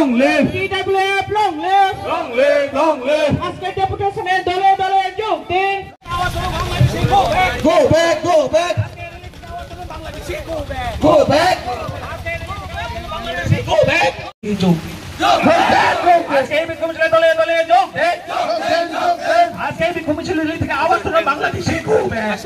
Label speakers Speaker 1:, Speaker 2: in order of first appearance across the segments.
Speaker 1: long live
Speaker 2: TWF long live
Speaker 1: long live long live
Speaker 2: আজকে ডেপুটেশনের দলে দলে যোগ দিন
Speaker 1: go back go back go back go back
Speaker 2: আজকে বিক্ষোভের দলে দলে যোগ দিন আজকে বিক্ষোভের থেকে আবার তোমরা বাংলাদেশে go back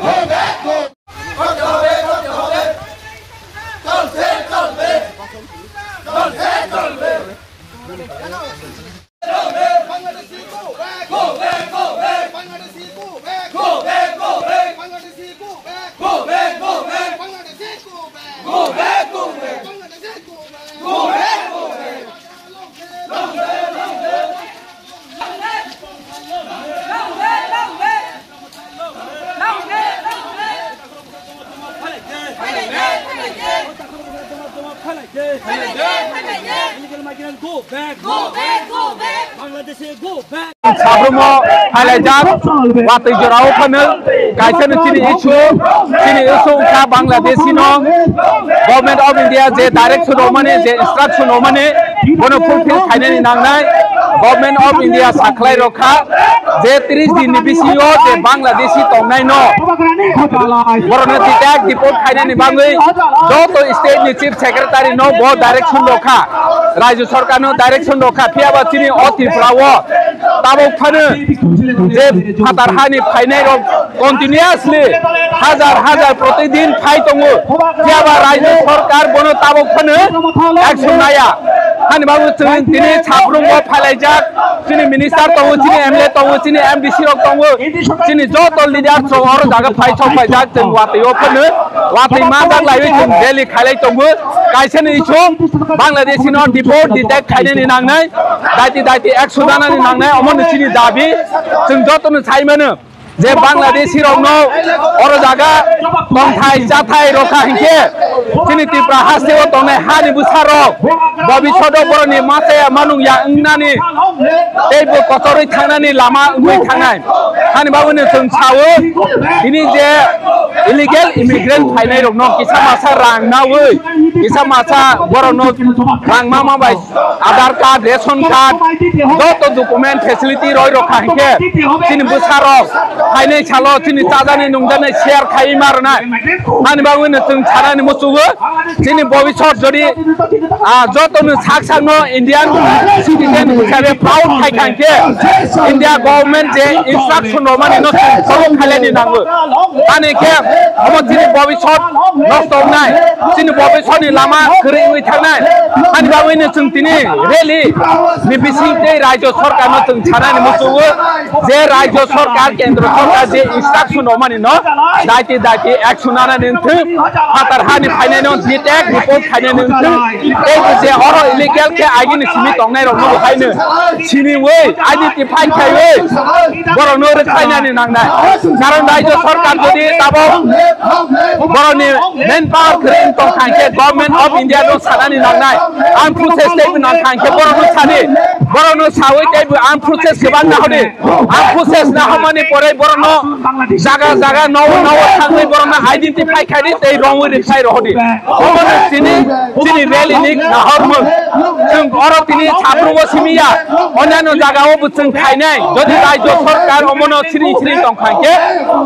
Speaker 3: Sabrumo Halajat Wati Jorao Panel Kaisan Chini Isu Ka Bangladeshi Nong Government of India Je Direction Omane Je Instruction Omane Bono Fulfill Kainani Nangnai Government of India Saklai Rokha Je 30 Din Nibisio Je Bangladeshi Tongnai No Borona Titak Deport Kainani Bangui Joto State ni Chief Secretary No Bo Direction Rokha Raju Sarkar No Direction Rokha Piaba Chini Oti Prawo Tabo Phane Je Fatarhani Phainai Rok Continuously Hazar Protidin Phai Tongo Piaba Raju Sarkar Bono Tabo Phane Action Naya Hani Babu Tini Chaprungo Phalajak Chini Minister Tongo Chini MLA Tongo Chini MDC Rok Tongo Chini Joto Leader So Oro Jaga Phai Chok Phai Jak Chen Wati Open Wati Mazak Lai Chen Delhi Khalai Tongo Kaisen Isu Bangladeshi No Deport Detect Kainen Nangnai Dati Action Dana Nangnai Omon Chini Dabi Chung Joto No Chaimane Je Bangladeshi Rok No Oro Jaga Tongthai Jathai Rokha Hinke Chini Tipra Haseo Tongnai Hani Busarok Bobi Chodo Boroni Mate Manung Ya Ngnani Eibo Kotori Thangnani Lama Ngui Thangnai Hani Babune Chung Chawo Ini Je illegal immigrant Phainai Rok No Kisa Masa Rang Nawi Kisa Masa Borono Rang Mama Bai Aadhaar card ration card Joto document facility Roi Rokha Hinke Chini Busarok Phainai Chalo Chini Tajani Nungdane share Khai Marna Hani Babune Chung Chanani Musugo Chini Bobi Chot Jodi Joto No Saksak No Indian citizen Hisabe proud Khai Khanke India government Je instruction Romani No Solo Khaleni Nango Hani Ke Omo Chini Bobi Chot No Stongnai Chini Bobi Chot Ni Lama Kring Ui Thangnai Hani Babune Chung Tini Really Ni Bising Te Rajyo Sarkar No Chung Chanani Musugo Je Rajyo Sarkar Kendra Sarkar Je instruction Romani No Dati action Nana Nintu Fatarhani Phainai No Detect Report Phainai Nintu Eibu Je Oro illegal Ke Agini Simi Tongnai Rok No Phaine Chini Wei Identify Khai Wei Borok No Rikhainani Nangnai Karon Rajyo Sarkar Jodi Tabo Boroni Manpower Kring Tong Khanke Government of India No Sanani Nangnai Armed Forces Teibu Nang Khanke Borok No Sani Borok No Sawi Teibu Armed Forces Kebang Na Hodi Armed Forces Na Hamani Pore Borok No Jaga No Thangui Borok No Identify Khai Tei Rongui Rikhai Rohodi Omono Chini Rally Nik Na Hormon Chung Oro Tini Chaprungo Simiya Onyano Jaga Obu Chung Khainai Jodi Rajyo Sarkar Omono Chini Tong Khanke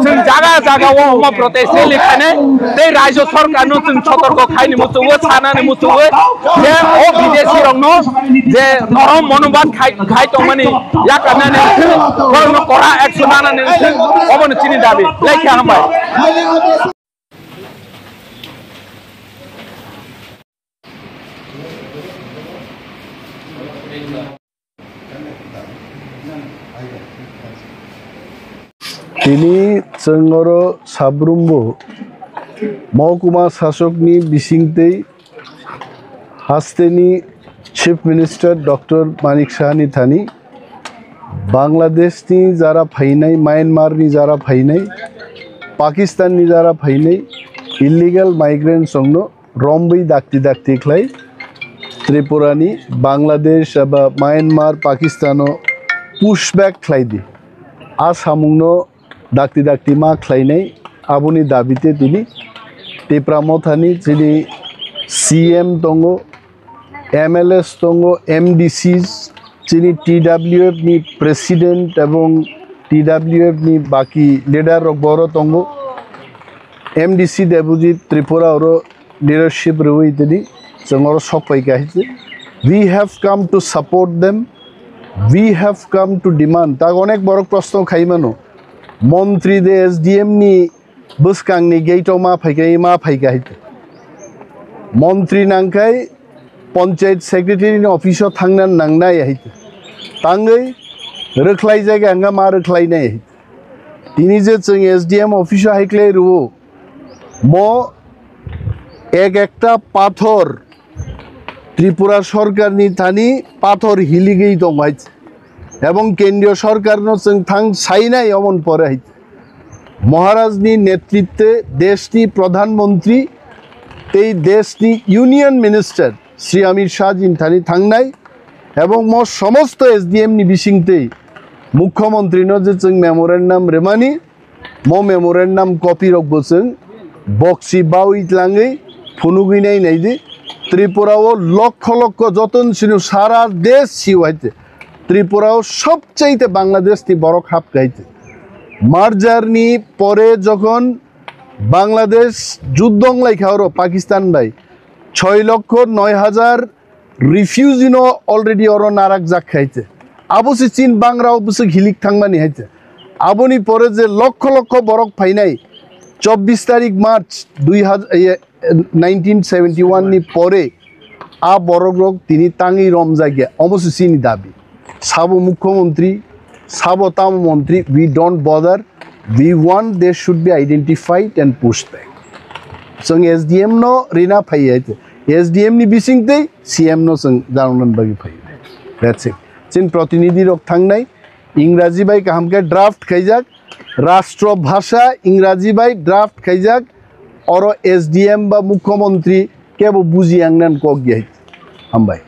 Speaker 3: Chung Jaga Omo Protest Rally Khainai Tei Rajyo Sarkar No Chung Chotorko Khaini Musugo Chanani Musugo Je O Bideshi Rok No Je Norom Monobat Khai Tongmani Yakanani Borok No Kora Action Nana Omono Chini Dabi Lekha Hambai
Speaker 4: Tini Cengoro Sabrumbo Mahukuma Sashokni Bisingtei Hasteni Chief Minister Dr. Manik Sahani Thani Bangladesh ni Jara Phainai Myanmar ni Jara Phainai Pakistan ni Jara Phainai illegal migrants Songno Rombai Dakti Khlai Tripura ni Bangladesh aba Myanmar Pakistano pushback Khlai di Asamungno Dakti Ma Khlainai Abuni Dabite Tini Tepramo Thani Chini CM Tongo MLS তঙ্গ MDCs যিনি TWF নি president এবং TWF নি বাকি leader বড় তঙ্গ MDC দেবুজি Tripura ওর leadership রয়ে ইত্যাদি जों सफाई गाइছে we have come to support them we have come to demand তা অনেক বড় প্রশ্ন খাইমানো মন্ত্রী দে SDM নি বসকাংনি গেইটো মা ফাইগাইতে মন্ত্রী নাংকাই পঞ্চায়েত সেক্রেটারি অফিস থাংনান নাংনাই আইতে তাঙ্গই রখলাই জায়গা আঙ্গা মা রখলাই নাই তিনি যে जों SDM অফিস হাইকলে রুও ম একটা পাথর ত্রিপুরা সরকার নি থানি পাথর হিলিগেই দমাইছে এবং কেন্দ্রীয় সরকার থাং সাইনাই অমন পরে হইছে মহারাজনি নেতৃত্বে দেশটি প্রধানমন্ত্রী এই দেশটি ইউনিয়ন মিনিস্টার শ্রী অমিত শাহ জিন থানি থাংনাই এবং সমস্ত SDM নি বিসিংতেই মুখ্যমন্ত্রী যে जों মেমোরেন্ডাম রেমানি মেমোরেন্ডাম কপি রকবো जों বক্সি বাউইতলাঙ্গই ফুনুগিনাই নাই যে ত্রিপুরাও লক্ষ লক্ষ যতন ছিল সারা দেশ ছিওয়াইতে ত্রিপুরাও সবচাইতে বাংলাদেশ নি বড় খাপ গাইতে মার্জার নি পরে যখন বাংলাদেশ যুদ্ধংলাই খাওয়ারো পাকিস্তান ভাই 6,09,000 রিফিউজিনো অলরেডি ওর নারাক জাক খাইতে আবসি চীন বাংলা অবশ্য হিলিক থাংমানি হাইতে আবনি পরে যে লক্ষ লক্ষ বরক ফাইনাই 24 তারিখ মার্চ 1971 নি পরে আ বড়গ্রক তিনি তাঙ্গি রমজাগিয়া অবশ্য চিনি দাবি সাব মুখ্যমন্ত্রী সাব তাম মন্ত্রী we don't bother we want they should be identified and push back जों SDM नो रिना फाइयाइते SDM नि बिसिंगते CM नो जों जानुनान बागि फाइयो दैट्स इट चिन प्रतिनिधि रक थांनाय इंराजी बाय कामके ड्राफ्ट खाइजाक राष्ट्रभाषा इंराजी बाय ड्राफ्ट खाइजाक और SDM बा मुख्यमंत्री केबो बुझियांगनान कक गियाइते हामबाय